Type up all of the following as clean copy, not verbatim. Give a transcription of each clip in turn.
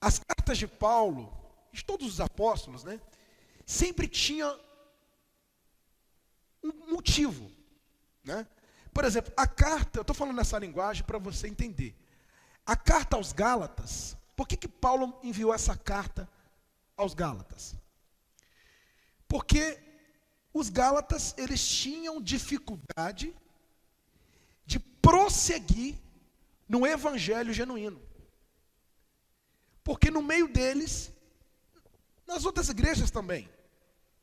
As cartas de Paulo, de todos os apóstolos, né, sempre tinha um motivo, né? Por exemplo, a carta, eu estou falando nessa linguagem para você entender. A carta aos Gálatas, por que Paulo enviou essa carta aos Gálatas? Porque os Gálatas, eles tinham dificuldade de prosseguir no evangelho genuíno. Porque no meio deles, nas outras igrejas também,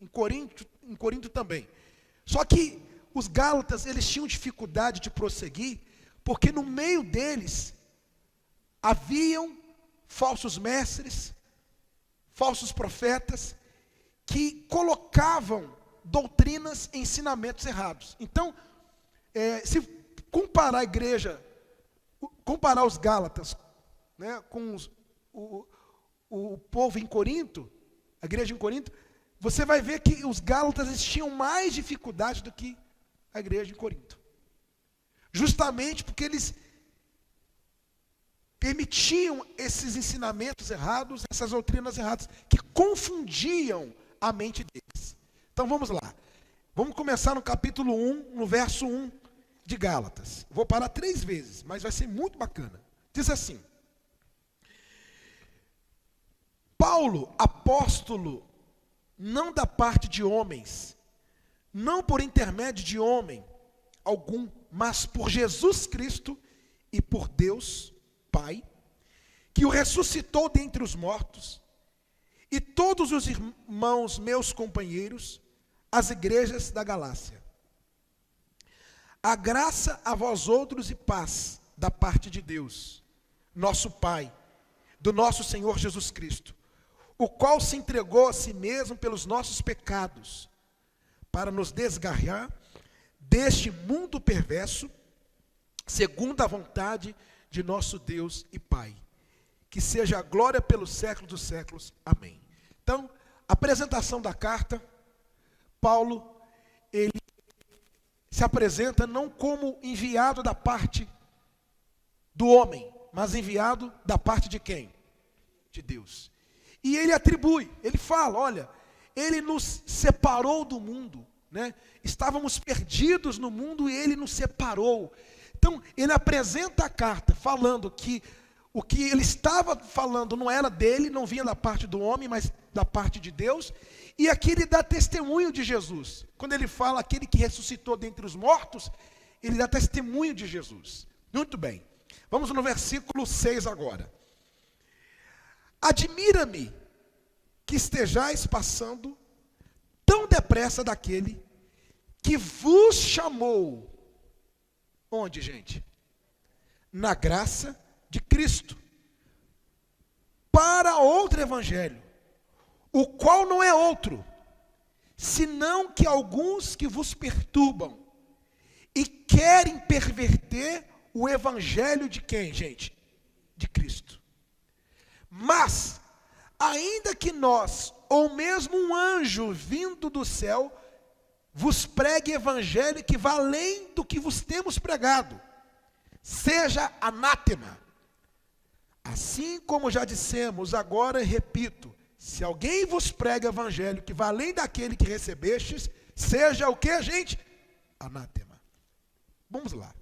em Corinto também. Só que os Gálatas, eles tinham dificuldade de prosseguir, porque no meio deles haviam falsos mestres, falsos profetas, que colocavam doutrinas, ensinamentos errados. Então, se comparar a igreja, comparar os Gálatas, né, com o povo em Corinto, a igreja em Corinto, você vai ver que os Gálatas eles tinham mais dificuldade do que a igreja em Corinto. Justamente porque eles permitiam esses ensinamentos errados, essas doutrinas erradas, que confundiam a mente deles. Então vamos lá. Vamos começar no capítulo 1, no verso 1 de Gálatas. Vou parar 3 vezes, mas vai ser muito bacana. Diz assim: Paulo, apóstolo, não da parte de homens, não por intermédio de homem algum, mas por Jesus Cristo e por Deus Pai, que o ressuscitou dentre os mortos, e todos os irmãos meus companheiros, as igrejas da Galácia. A graça a vós outros e paz da parte de Deus, nosso Pai, do nosso Senhor Jesus Cristo, o qual se entregou a si mesmo pelos nossos pecados, para nos desgarrar deste mundo perverso, segundo a vontade de nosso Deus e Pai. Que seja a glória pelos séculos dos séculos. Amém. Então, a apresentação da carta, Paulo, ele se apresenta não como enviado da parte do homem, mas enviado da parte de quem? De Deus. E ele atribui, ele fala, olha, ele nos separou do mundo, né? Estávamos perdidos no mundo e ele nos separou. Então, ele apresenta a carta falando que o que ele estava falando não era dele, não vinha da parte do homem, mas da parte de Deus. E aqui ele dá testemunho de Jesus. Quando ele fala aquele que ressuscitou dentre os mortos, ele dá testemunho de Jesus. Muito bem. Vamos no versículo 6 agora. Admira-me que estejais passando tão depressa daquele que vos chamou. Onde, gente? Na graça de Cristo. Para outro evangelho, o qual não é outro, senão que alguns que vos perturbam e querem perverter o evangelho de quem, gente? De Cristo. Mas, ainda que nós, ou mesmo um anjo vindo do céu, vos pregue evangelho que vá além do que vos temos pregado, seja anátema. Assim como já dissemos, agora repito, se alguém vos prega evangelho que vá além daquele que recebestes, seja o que, gente? Anátema. Vamos lá.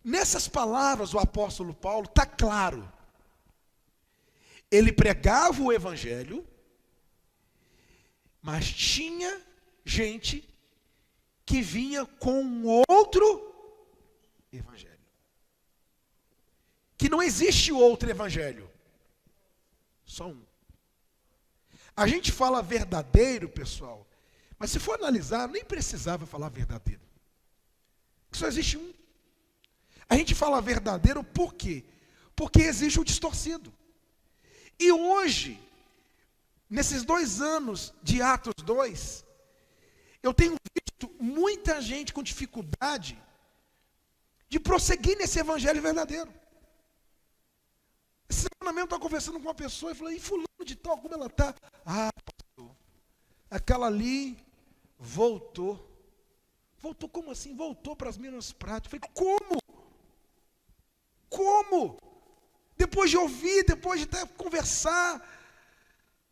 Nessas palavras, o apóstolo Paulo está claro. Ele pregava o evangelho, mas tinha gente que vinha com outro evangelho. Que não existe outro evangelho. Só um. A gente fala verdadeiro, pessoal, mas se for analisar, nem precisava falar verdadeiro. Só existe um. A gente fala verdadeiro por quê? Porque existe o distorcido. E hoje, nesses 2 anos de Atos 2, eu tenho visto muita gente com dificuldade de prosseguir nesse evangelho verdadeiro. Essa semana mesmo eu estava conversando com uma pessoa e falei, e fulano de tal, como ela está? Ah, pastor, aquela ali voltou. Voltou como assim? Voltou para as mesmas práticas. Eu falei, como? Como? depois de ouvir, depois de até conversar,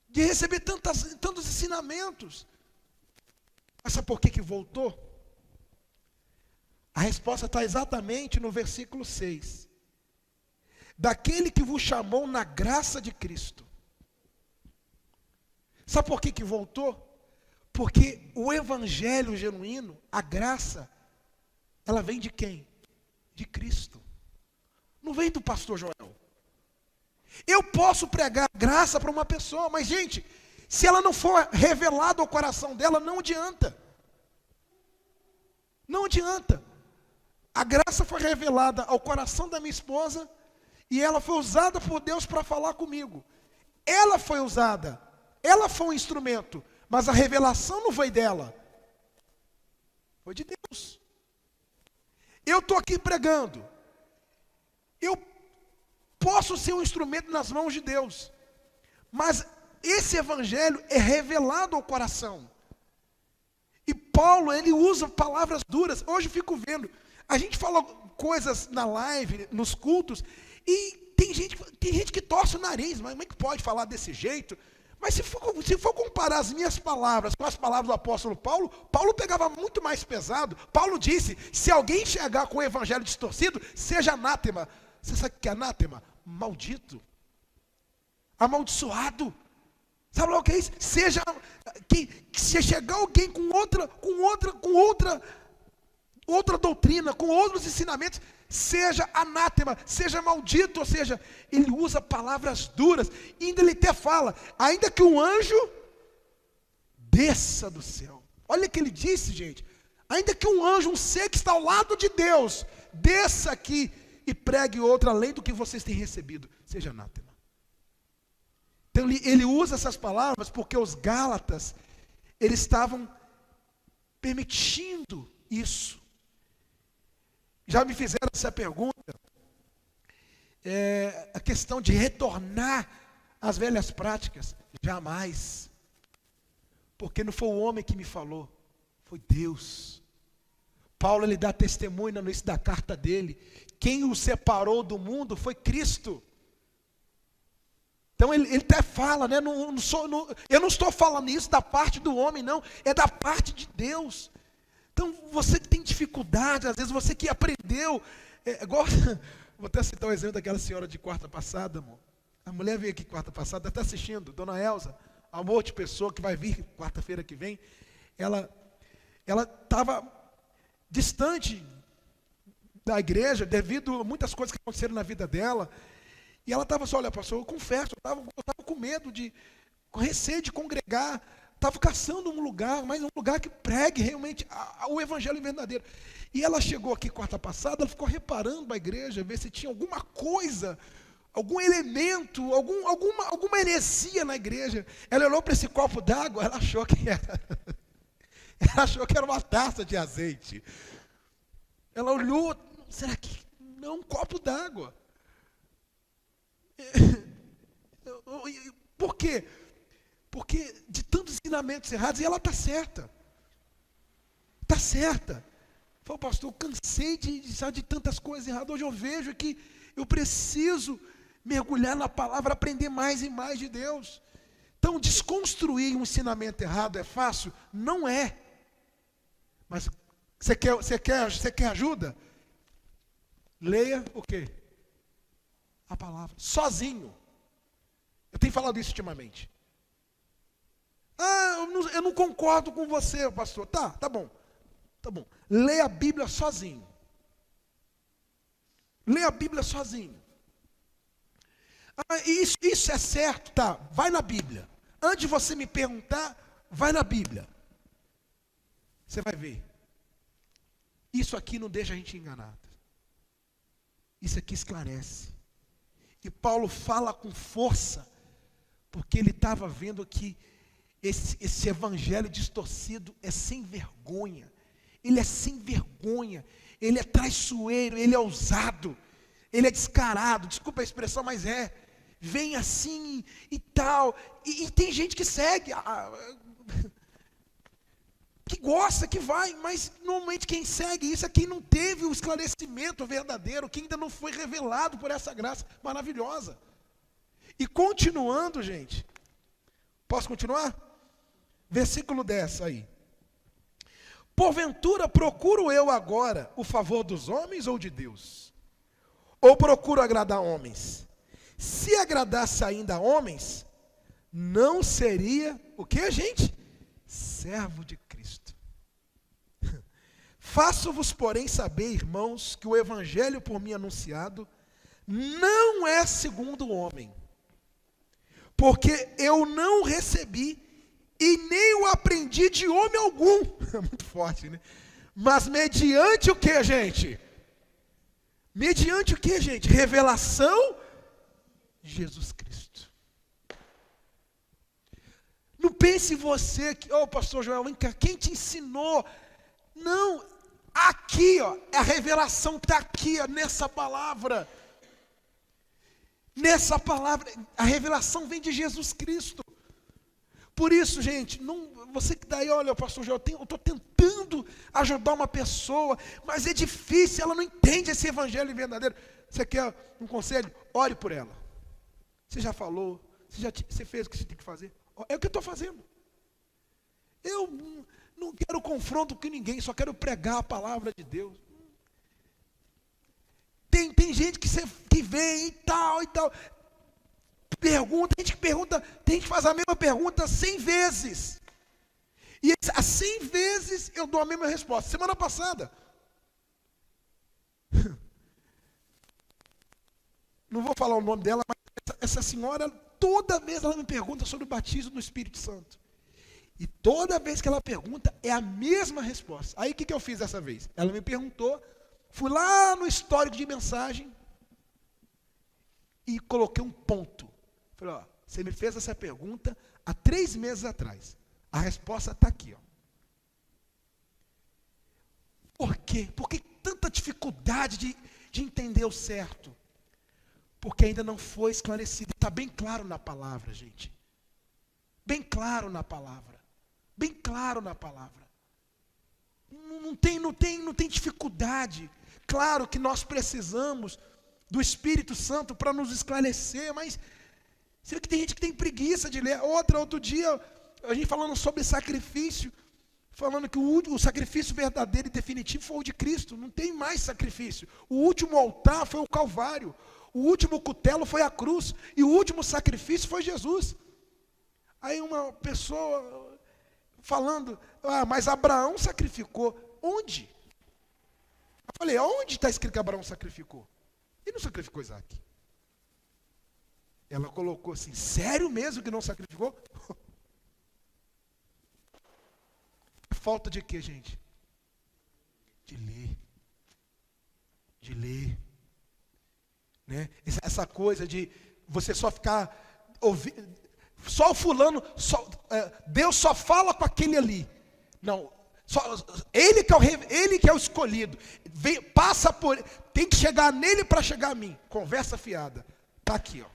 de receber tantos ensinamentos. Mas sabe por que voltou? A resposta está exatamente no versículo 6. Daquele que vos chamou na graça de Cristo. Sabe por que voltou? Porque o evangelho genuíno, a graça, ela vem de quem? De Cristo. Não vem do pastor Joel. Eu posso pregar graça para uma pessoa, mas gente, se ela não for revelada ao coração dela, não adianta. Não adianta. A graça foi revelada ao coração da minha esposa e ela foi usada por Deus para falar comigo. Ela foi usada, ela foi um instrumento, mas a revelação não foi dela, foi de Deus. Eu estou aqui pregando, eu posso ser um instrumento nas mãos de Deus, mas esse evangelho é revelado ao coração. E Paulo, ele usa palavras duras. Hoje eu fico vendo, a gente fala coisas na live, nos cultos, e tem gente que torce o nariz, mas como é que pode falar desse jeito? Mas se for comparar as minhas palavras com as palavras do apóstolo Paulo, Paulo pegava muito mais pesado. Paulo disse, se alguém chegar com o evangelho distorcido, seja anátema. Você sabe o que é anátema? Maldito. Amaldiçoado. Sabe lá o que é isso? Se chegar alguém com outra doutrina, com outros ensinamentos, seja anátema, seja maldito, ou seja, ele usa palavras duras, e ainda ele até fala, ainda que um anjo desça do céu. Olha o que ele disse, gente, ainda que um anjo, um ser que está ao lado de Deus, desça aqui e pregue outra além do que vocês têm recebido, seja anátema. Então ele usa essas palavras porque os Gálatas, eles estavam permitindo isso. Já me fizeram essa pergunta, a questão de retornar às velhas práticas. Jamais. Porque não foi o homem que me falou, foi Deus. Paulo, ele dá testemunho no início da carta dele. Quem o separou do mundo foi Cristo. Então ele até fala, né, eu não estou falando isso da parte do homem, não, é da parte de Deus. Então você que tem dificuldade, às vezes você que aprendeu, igual, vou até citar o exemplo daquela senhora de quarta passada, amor. A mulher veio aqui quarta passada, está assistindo, dona Elza, amor de pessoa que vai vir quarta-feira que vem, ela estava distante da igreja devido a muitas coisas que aconteceram na vida dela. E ela estava só, olha, pastor, eu confesso, eu estava com medo, com receio de congregar, estava caçando um lugar, mas um lugar que pregue realmente o evangelho verdadeiro. E ela chegou aqui quarta passada, ela ficou reparando a igreja, ver se tinha alguma coisa, algum elemento, alguma heresia na igreja. Ela olhou para esse copo d'água, ela achou que era uma taça de azeite. Ela olhou, será que não é um copo d'água? Por quê? Porque de tantos ensinamentos errados, e ela está certa. Está certa. Falei, pastor, eu cansei de tantas coisas erradas. Hoje eu vejo que eu preciso mergulhar na palavra, aprender mais e mais de Deus. Então, desconstruir um ensinamento errado é fácil? Não é. Mas você quer ajuda? Leia o quê? A palavra, sozinho. Eu tenho falado isso ultimamente. Eu não concordo com você, pastor. Tá bom. Leia a Bíblia sozinho. Leia a Bíblia sozinho. Isso é certo, tá? Vai na Bíblia. Antes de você me perguntar, vai na Bíblia. Você vai ver. Isso aqui não deixa a gente enganado. Isso aqui esclarece. E Paulo fala com força, porque ele estava vendo que esse evangelho distorcido é sem vergonha. Ele é sem vergonha, ele é traiçoeiro, ele é ousado, ele é descarado, desculpa a expressão, mas vem assim e tal, e tem gente que segue. que gosta, que vai, mas normalmente quem segue isso é quem não teve o esclarecimento verdadeiro, que ainda não foi revelado por essa graça maravilhosa. E continuando, gente, posso continuar? Versículo 10 aí. Porventura procuro eu agora o favor dos homens ou de Deus? Ou procuro agradar homens? Se agradasse ainda a homens, não seria o que, gente? Servo de Cristo. Faço-vos, porém, saber, irmãos, que o evangelho por mim anunciado não é segundo o homem, porque eu não recebi e nem o aprendi de homem algum. É muito forte, né? Mas mediante o que, gente? Mediante o que, gente? Revelação de Jesus Cristo. Não pense você que, pastor Joel, vem cá, quem te ensinou? Não, aqui, a revelação está aqui, nessa palavra. Nessa palavra, a revelação vem de Jesus Cristo. Por isso, gente, você que daí, olha, pastor Joel, eu estou tentando ajudar uma pessoa, mas é difícil, ela não entende esse evangelho verdadeiro. Você quer um conselho? Ore por ela. Você já falou, você fez o que você tem que fazer. É o que eu estou fazendo. Eu não quero confronto com ninguém, só quero pregar a palavra de Deus. Tem gente que vem e tal, pergunta, tem gente que pergunta, tem gente que faz a mesma pergunta 100 vezes. E as 100 vezes eu dou a mesma resposta. Semana passada, não vou falar o nome dela, mas essa senhora, toda vez ela me pergunta sobre o batismo do Espírito Santo. E toda vez que ela pergunta, é a mesma resposta. Aí o que eu fiz dessa vez? Ela me perguntou, fui lá no histórico de mensagem e coloquei um ponto. Falei, você me fez essa pergunta há 3 meses atrás. A resposta está aqui. Por quê? Por que tanta dificuldade de entender o certo? Porque ainda não foi esclarecido. Está bem claro na palavra, gente. Bem claro na palavra. Bem claro na palavra. Não tem dificuldade. Claro que nós precisamos do Espírito Santo para nos esclarecer, mas será que tem gente que tem preguiça de ler? Outro dia, a gente falando sobre sacrifício, falando que o sacrifício verdadeiro e definitivo foi o de Cristo, não tem mais sacrifício. O último altar foi o Calvário, o último cutelo foi a cruz, e o último sacrifício foi Jesus. Aí uma pessoa falando, mas Abraão sacrificou. Onde? Eu falei, onde está escrito que Abraão sacrificou? Ele não sacrificou Isaac. Ela colocou assim, sério mesmo que não sacrificou? Falta de quê, gente? De ler. De ler. Né? Essa coisa de você só ficar ouvindo, só o fulano, Deus só fala com aquele ali. Não, ele que é o escolhido. Passa por, tem que chegar nele para chegar a mim. Conversa fiada. Está aqui,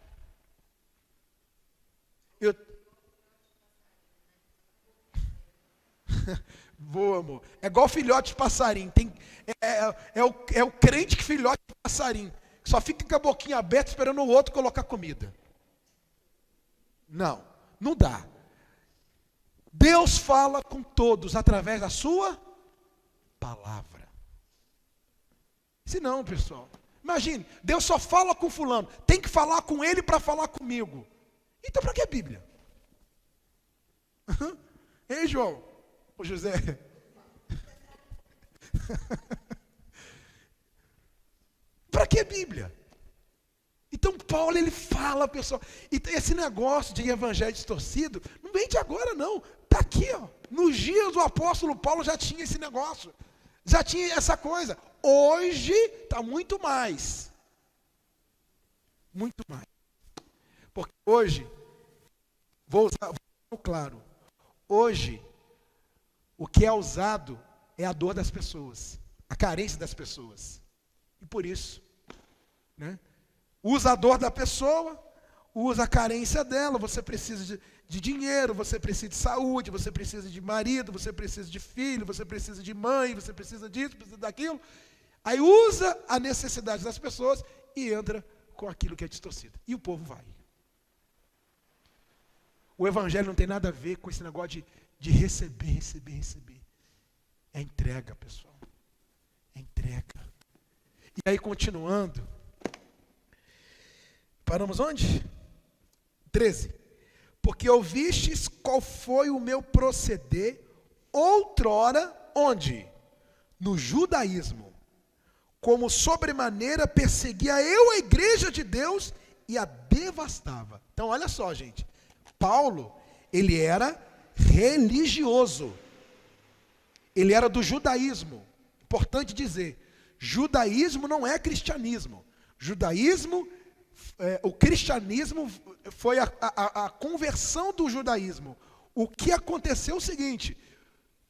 Boa, amor. É igual filhote de passarinho. É o crente que filhote de passarinho. Só fica com a boquinha aberta esperando o outro colocar comida. Não dá. Deus fala com todos através da sua palavra. Se não, pessoal, imagine, Deus só fala com fulano, tem que falar com ele para falar comigo. Então para que a Bíblia? Ei, João? Ô, José? Para que a Bíblia? Então Paulo, ele fala, pessoal, e esse negócio de evangelho distorcido, não vem de agora não, está aqui, nos dias do apóstolo Paulo já tinha esse negócio, já tinha essa coisa, hoje está muito mais, porque hoje, vou usar claro, hoje, o que é usado é a dor das pessoas, a carência das pessoas, e por isso, né? Usa a dor da pessoa, usa a carência dela. Você precisa de dinheiro, você precisa de saúde, você precisa de marido, você precisa de filho, você precisa de mãe, você precisa disso, precisa daquilo. Aí usa a necessidade das pessoas e entra com aquilo que é distorcido. E o povo vai. O evangelho não tem nada a ver com esse negócio de receber. É entrega, pessoal. É entrega. E aí, continuando. Paramos onde? 13. Porque ouvistes qual foi o meu proceder outrora, onde? No judaísmo. Como sobremaneira perseguia eu a igreja de Deus e a devastava. Então, olha só, gente. Paulo, ele era religioso. Ele era do judaísmo. Importante dizer, judaísmo não é cristianismo. Judaísmo, o cristianismo foi a conversão do judaísmo. O que aconteceu é o seguinte,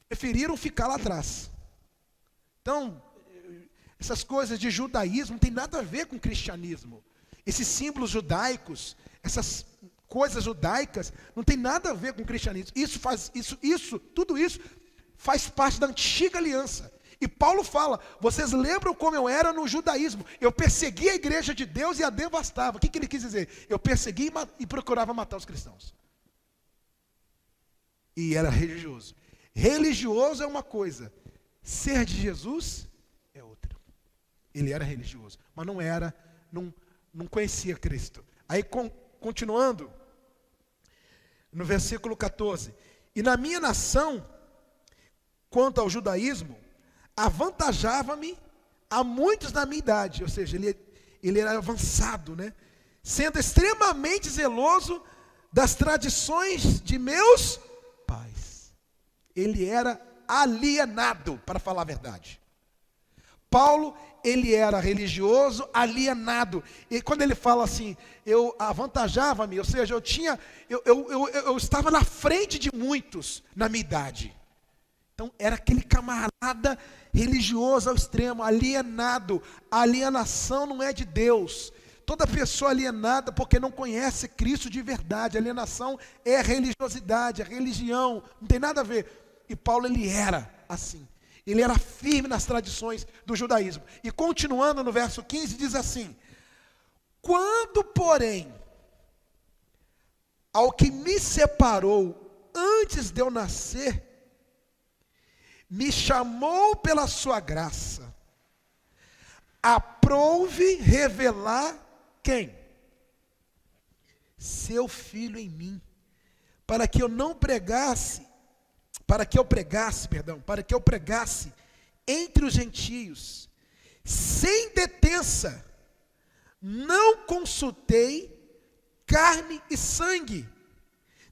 preferiram ficar lá atrás. Então, essas coisas de judaísmo não tem nada a ver com cristianismo. Esses símbolos judaicos, essas coisas judaicas, não tem nada a ver com o cristianismo. Tudo isso faz parte da antiga aliança. E Paulo fala, vocês lembram como eu era no judaísmo? Eu perseguia a igreja de Deus e a devastava. O que ele quis dizer? Eu perseguia e procurava matar os cristãos. E era religioso. Religioso é uma coisa, ser de Jesus é outra. Ele era religioso, mas não conhecia Cristo. Aí continuando, no versículo 14, e na minha nação, quanto ao judaísmo, avantajava-me a muitos da minha idade, ou seja, ele era avançado, né? Sendo extremamente zeloso das tradições de meus pais. Ele era alienado, para falar a verdade. Paulo, ele era religioso, alienado. E quando ele fala assim, eu avantajava-me, ou seja, eu estava na frente de muitos na minha idade. Então, era aquele camarada religioso ao extremo, alienado. A alienação não é de Deus. Toda pessoa alienada porque não conhece Cristo de verdade. Alienação é religiosidade, é religião, não tem nada a ver. E Paulo, ele era assim. Ele era firme nas tradições do judaísmo. E continuando no verso 15, diz assim, quando, porém, ao que me separou antes de eu nascer, me chamou pela sua graça, aprouve revelar quem? Seu Filho em mim, para que eu pregasse entre os gentios, sem detença, não consultei carne e sangue,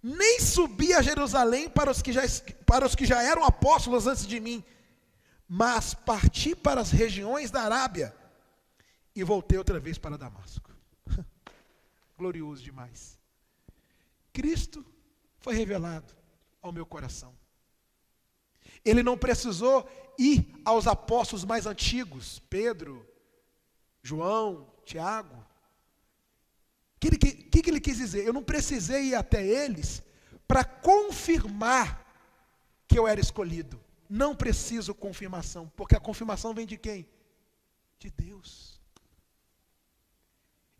nem subi a Jerusalém para os que já eram apóstolos antes de mim, mas parti para as regiões da Arábia e voltei outra vez para Damasco. Glorioso demais. Cristo foi revelado ao meu coração. Ele não precisou ir aos apóstolos mais antigos, Pedro, João, Tiago. O que ele quis dizer? Eu não precisei ir até eles para confirmar que eu era escolhido. Não preciso confirmação, porque a confirmação vem de quem? De Deus.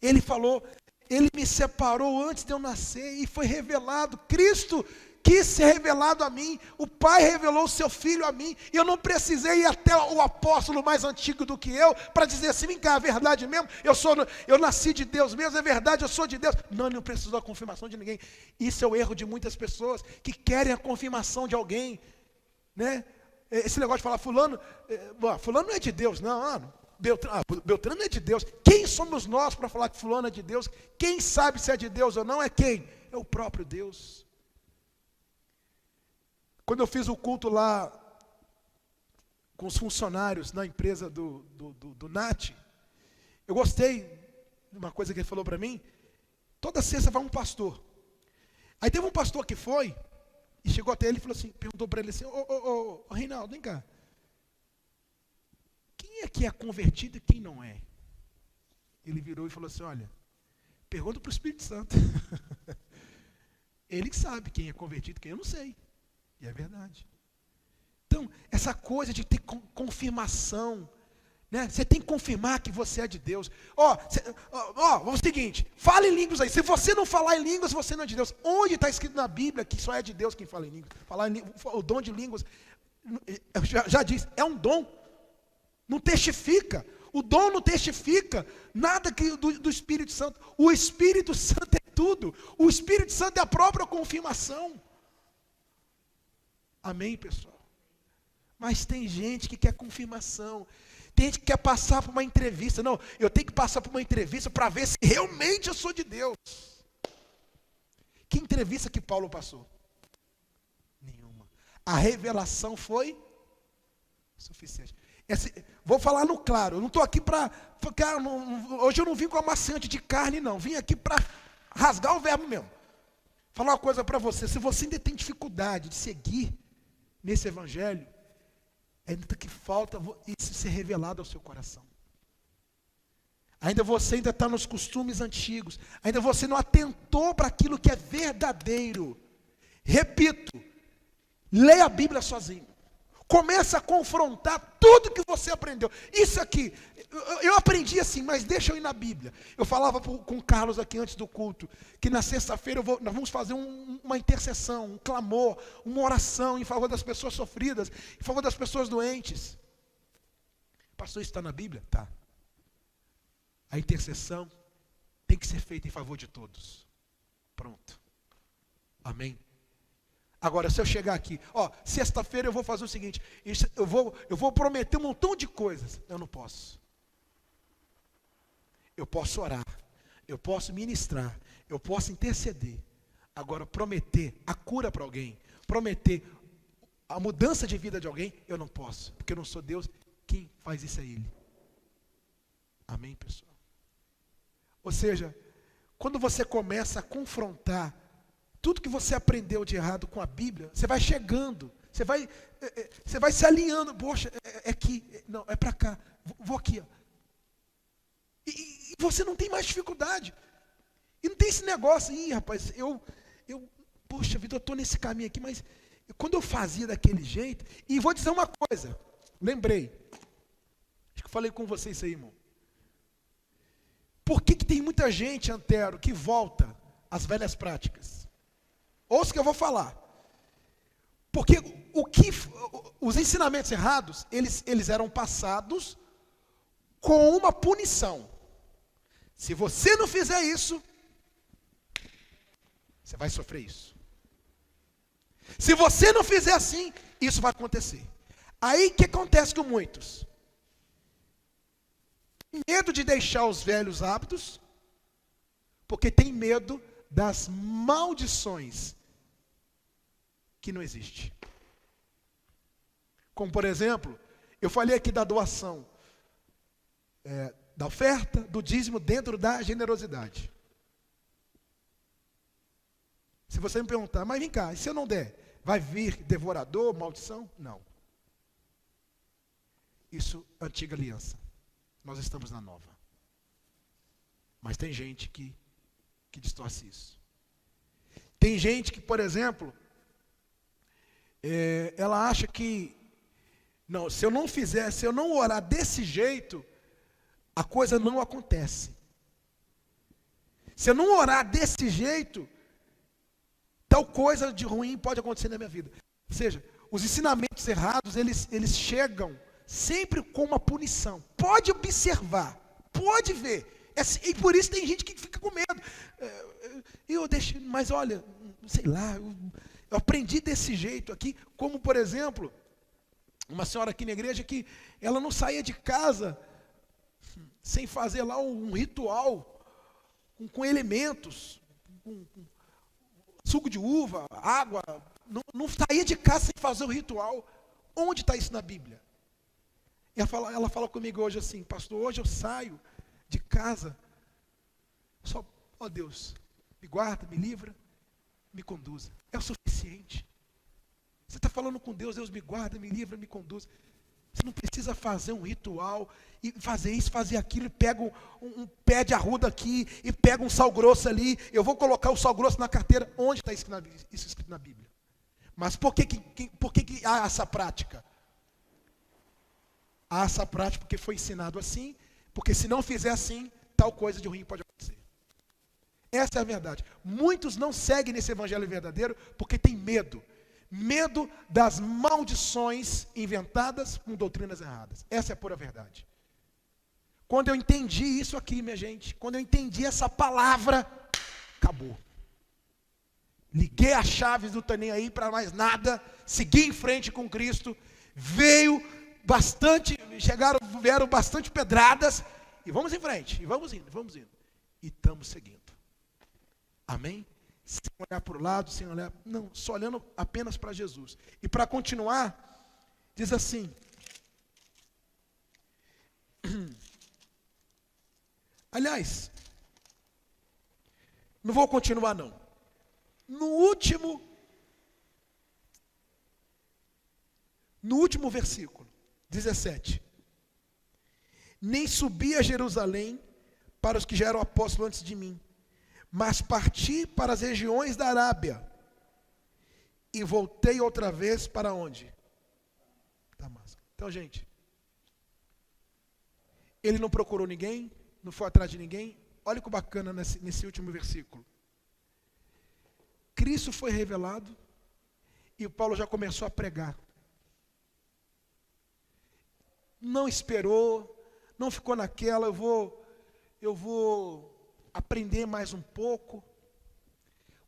Ele falou, ele me separou antes de eu nascer e foi revelado. Cristo quis ser revelado a mim, o Pai revelou o seu Filho a mim, e eu não precisei ir até o apóstolo mais antigo do que eu, para dizer assim, vem cá, é verdade mesmo, eu nasci de Deus mesmo, é verdade, eu sou de Deus. Não, ele não precisou da confirmação de ninguém. Isso é o erro de muitas pessoas, que querem a confirmação de alguém, né? Esse negócio de falar, fulano não é de Deus, não, Beltrano não é de Deus. Quem somos nós para falar que fulano é de Deus? Quem sabe se é de Deus ou não é quem? É o próprio Deus. Quando eu fiz o culto lá com os funcionários na empresa do NAT, eu gostei de uma coisa que ele falou para mim. Toda sexta vai um pastor. Aí teve um pastor que foi e chegou até ele e falou assim, perguntou para ele assim, ô Reinaldo, vem cá. Quem é que é convertido e quem não é? Ele virou e falou assim, olha, Pergunta para o Espírito Santo. Ele que sabe quem é convertido, quem eu não sei. E é verdade. Então, essa coisa de ter confirmação, né? Você tem que confirmar que você é de Deus. É o seguinte, fala em línguas aí. Se você não falar em línguas, você não é de Deus. Onde está escrito na Bíblia que só é de Deus quem fala em línguas? O dom de línguas, já disse, é um dom. Não testifica. O dom não testifica nada do Espírito Santo. O Espírito Santo é tudo. O Espírito Santo é a própria confirmação. Amém, pessoal? Mas tem gente que quer confirmação. Tem gente que quer passar por uma entrevista. Não, eu tenho que passar por uma entrevista para ver se realmente eu sou de Deus. Que entrevista que Paulo passou? Nenhuma. A revelação foi suficiente. Vou falar no claro, eu não estou aqui para... Hoje eu não vim com amaciante de carne, não. Vim aqui para rasgar o verbo mesmo. Falar uma coisa para você. Se você ainda tem dificuldade de seguir nesse evangelho, ainda que falta isso ser revelado ao seu coração. Ainda você está nos costumes antigos. Ainda você não atentou para aquilo que é verdadeiro. Repito, leia a Bíblia sozinho. Começa a confrontar tudo que você aprendeu. Isso aqui, eu aprendi assim, mas deixa eu ir na Bíblia. Eu falava com o Carlos aqui antes do culto, que na sexta-feira nós vamos fazer uma intercessão, um clamor, uma oração em favor das pessoas sofridas, em favor das pessoas doentes. Pastor, isso está na Bíblia? Tá. A intercessão tem que ser feita em favor de todos. Pronto. Amém? Agora, se eu chegar aqui, sexta-feira eu vou fazer o seguinte, eu vou prometer um montão de coisas. Eu não posso. Eu posso orar, eu posso ministrar, eu posso interceder. Agora, prometer a cura para alguém, prometer a mudança de vida de alguém, eu não posso, porque eu não sou Deus. Quem faz isso é Ele. Amém, pessoal? Ou seja, quando você começa a confrontar tudo que você aprendeu de errado com a Bíblia, você vai chegando, você vai se alinhando. Poxa, é aqui, não, é para cá, vou aqui. Ó. E você não tem mais dificuldade. E não tem esse negócio, rapaz, poxa vida, eu estou nesse caminho aqui, mas quando eu fazia daquele jeito, e vou dizer uma coisa, lembrei, acho que eu falei com vocês isso aí, irmão. Por que tem muita gente, Antero, que volta às velhas práticas? Ouça o que eu vou falar. Porque os ensinamentos errados, eles eram passados com uma punição. Se você não fizer isso, você vai sofrer isso. Se você não fizer assim, isso vai acontecer. Aí o que acontece com muitos? Medo de deixar os velhos hábitos, porque tem medo das maldições que não existe. Como, por exemplo, eu falei aqui da doação, da oferta, do dízimo dentro da generosidade. Se você me perguntar, mas vem cá, e se eu não der, vai vir devorador, maldição? Não. Isso é antiga aliança. Nós estamos na nova. Mas tem gente que distorce isso. Tem gente que, por exemplo, ela acha que, não, se eu não orar desse jeito, a coisa não acontece. Se eu não orar desse jeito, tal coisa de ruim pode acontecer na minha vida. Ou seja, os ensinamentos errados, eles chegam sempre com uma punição. Pode observar, pode ver. E por isso tem gente que fica com medo. Mas olha, sei lá, eu aprendi desse jeito aqui, como por exemplo, uma senhora aqui na igreja que ela não saía de casa sem fazer lá um ritual com elementos, com suco de uva, água, não saía de casa sem fazer o ritual. Onde está isso na Bíblia? Ela fala comigo hoje assim, pastor, hoje eu saio de casa, só, ó Deus, me guarda, me livra, me conduza. É o suficiente. Você está falando com Deus, Deus me guarda, me livra, me conduz. Você não precisa fazer um ritual e fazer isso, fazer aquilo, e pega um pé de arruda aqui, e pega um sal grosso ali, eu vou colocar o sal grosso na carteira. Onde está isso escrito na Bíblia? Mas por que há essa prática? Há essa prática porque foi ensinado assim, porque se não fizer assim, tal coisa de ruim pode acontecer. Essa é a verdade. Muitos não seguem nesse evangelho verdadeiro porque tem medo. Medo das maldições inventadas com doutrinas erradas. Essa é a pura verdade. Quando eu entendi isso aqui, minha gente, quando eu entendi essa palavra, acabou. Liguei as chaves, não estou nem aí para mais nada, segui em frente com Cristo, vieram bastante pedradas, e vamos em frente, e vamos indo. E estamos seguindo. Amém? Sem olhar para o lado, sem olhar, não, só olhando apenas para Jesus. E para continuar, diz assim, aliás, não vou continuar não. No último versículo, 17. Nem subi a Jerusalém para os que já eram apóstolos antes de mim, mas parti para as regiões da Arábia e voltei outra vez para onde? Damasco. Então, gente, ele não procurou ninguém, não foi atrás de ninguém. Olha que bacana nesse último versículo. Cristo foi revelado e Paulo já começou a pregar. Não esperou, não ficou naquela, eu vou aprender mais um pouco.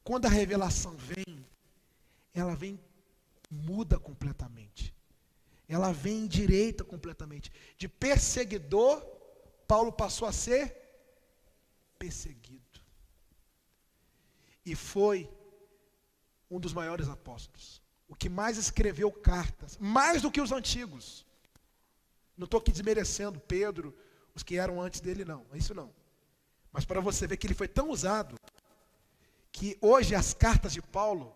Quando a revelação vem, ela vem muda completamente. Ela vem direita completamente. De perseguidor, Paulo passou a ser perseguido. E foi um dos maiores apóstolos. O que mais escreveu cartas, mais do que os antigos. Não estou aqui desmerecendo Pedro, os que eram antes dele, não. Isso não. Mas para você ver que ele foi tão usado, que hoje as cartas de Paulo,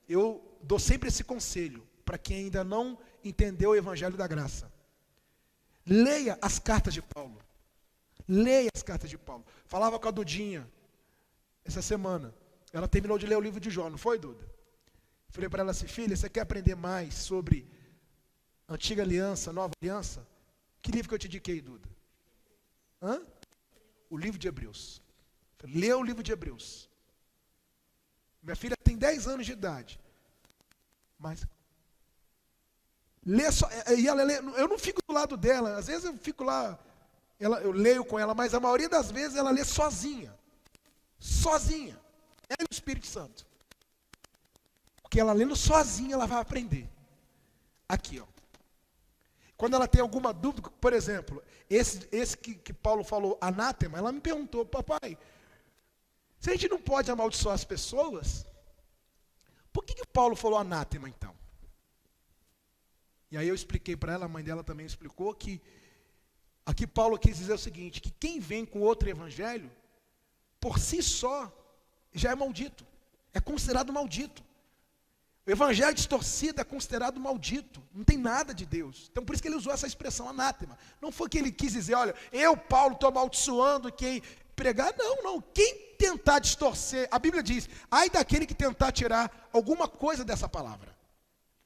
eu dou sempre esse conselho, para quem ainda não entendeu o Evangelho da Graça. Leia as cartas de Paulo. Leia as cartas de Paulo. Falava com a Dudinha, essa semana. Ela terminou de ler o livro de Jó, não foi, Duda? Falei para ela assim, filha, você quer aprender mais sobre Antiga Aliança, Nova Aliança? Que livro que eu te indiquei, Duda? O livro de Hebreus. Lê o livro de Hebreus. Minha filha tem 10 anos de idade. Mas lê só, e ela lê, eu não fico do lado dela, às vezes eu fico lá, eu leio com ela, mas a maioria das vezes ela lê sozinha. Sozinha. Ela e o Espírito Santo. Porque ela lendo sozinha, ela vai aprender. Aqui, ó. Quando ela tem alguma dúvida, por exemplo, esse que Paulo falou, anátema, ela me perguntou, papai, se a gente não pode amaldiçoar as pessoas, por que Paulo falou anátema então? E aí eu expliquei para ela, a mãe dela também explicou, que aqui Paulo quis dizer o seguinte, que quem vem com outro evangelho, por si só, já é maldito, é considerado maldito. O evangelho distorcido é considerado maldito, não tem nada de Deus. Então por isso que ele usou essa expressão anátema. Não foi que ele quis dizer, olha, eu, Paulo, estou amaldiçoando quem pregar. Não. Quem tentar distorcer, a Bíblia diz, ai daquele que tentar tirar alguma coisa dessa palavra.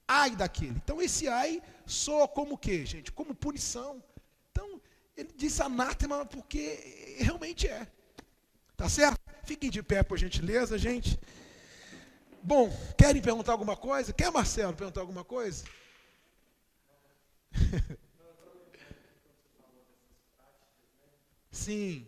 Ai daquele. Então esse ai soa como o quê, gente? Como punição. Então ele disse anátema porque realmente é. Tá certo? Fiquem de pé, por gentileza, gente. Bom, querem perguntar alguma coisa? Quer, Marcelo, perguntar alguma coisa? Sim.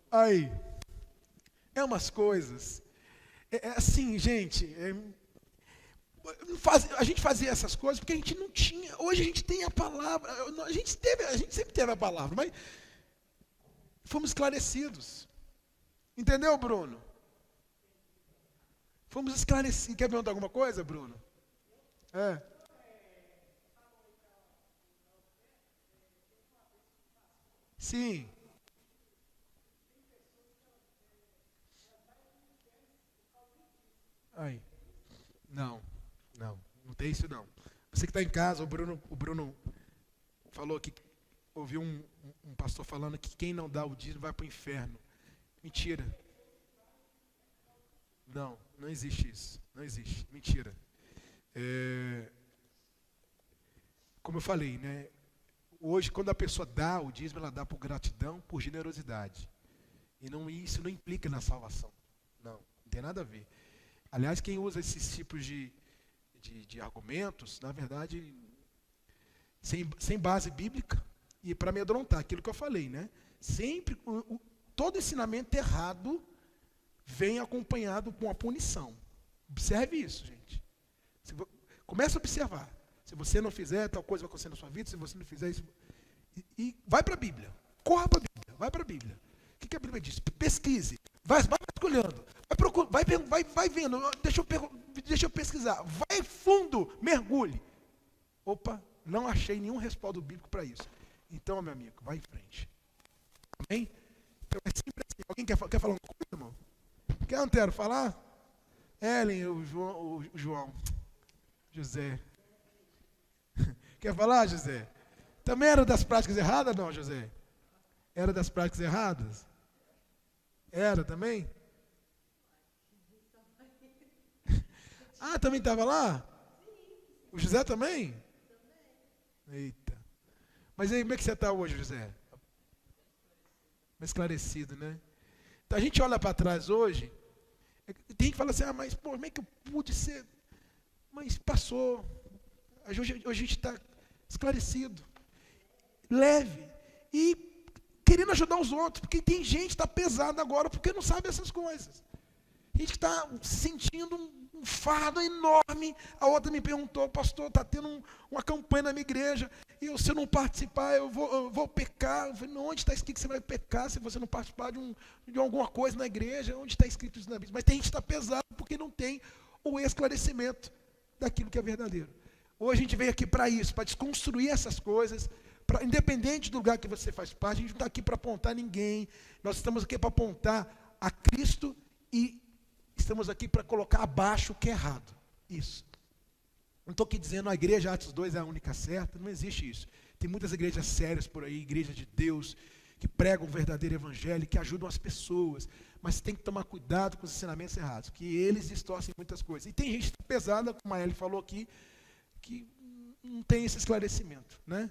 Aí, é umas coisas, assim, gente, a gente fazia essas coisas porque a gente não tinha, hoje a gente tem a palavra, a gente sempre teve a palavra, mas fomos esclarecidos. Entendeu, Bruno? Fomos esclarecidos. Quer perguntar alguma coisa, Bruno? É. Sim. Aí. Não, não tem isso não. Você que está em casa, o Bruno falou que ouviu um pastor falando que quem não dá o dízimo vai para o inferno. Mentira. Não, não existe isso. Não existe. Mentira. É, como eu falei, né? Hoje, quando a pessoa dá o dízimo, ela dá por gratidão, por generosidade. E não, isso não implica na salvação. Não tem nada a ver. Aliás, quem usa esses tipos de argumentos, na verdade, sem base bíblica, e para amedrontar, aquilo que eu falei, né? Sempre, todo ensinamento errado vem acompanhado com a punição. Observe isso, gente. Começa a observar. Se você não fizer, tal coisa vai acontecer na sua vida, se você não fizer isso. E vai para a Bíblia. Corra para a Bíblia. Vai para a Bíblia. O que a Bíblia diz? Pesquise. Vai vasculhando. Vai vendo. Deixa eu pesquisar. Vai fundo. Mergulhe. Opa, não achei nenhum respaldo bíblico para isso. Então, meu amigo, vai em frente. Amém? Então é sempre assim. Alguém quer falar uma coisa, irmão? Quer, Antero, falar? Ellen, o João. José. Quer falar, José? Também era das práticas erradas, não, José? Era das práticas erradas? Era também? Ah, também estava lá? O José também? Eita. Mas aí, como é que você está hoje, José? Mais esclarecido, né? Então a gente olha para trás hoje, tem que falar assim, mas pô, como é que eu pude ser? Mas passou. Hoje a gente está esclarecido, leve e querendo ajudar os outros, porque tem gente que está pesada agora porque não sabe essas coisas. A gente está sentindo um fardo enorme. A outra me perguntou, pastor, está tendo uma campanha na minha igreja, e se eu não participar, eu vou pecar. Eu falei, não, onde está escrito que você vai pecar se você não participar de alguma coisa na igreja? Onde está escrito isso na Bíblia? Mas tem gente que está pesado porque não tem o esclarecimento daquilo que é verdadeiro. Hoje a gente veio aqui para isso, para desconstruir essas coisas, independente do lugar que você faz parte, a gente não está aqui para apontar ninguém, nós estamos aqui para apontar a Cristo e estamos aqui para colocar abaixo o que é errado. Isso. Não estou aqui dizendo a igreja Atos 2 é a única certa, não existe isso. Tem muitas igrejas sérias por aí, igrejas de Deus, que pregam o verdadeiro evangelho, que ajudam as pessoas, mas tem que tomar cuidado com os ensinamentos errados, que eles distorcem muitas coisas. E tem gente pesada, como a Eli falou aqui, que não tem esse esclarecimento, né?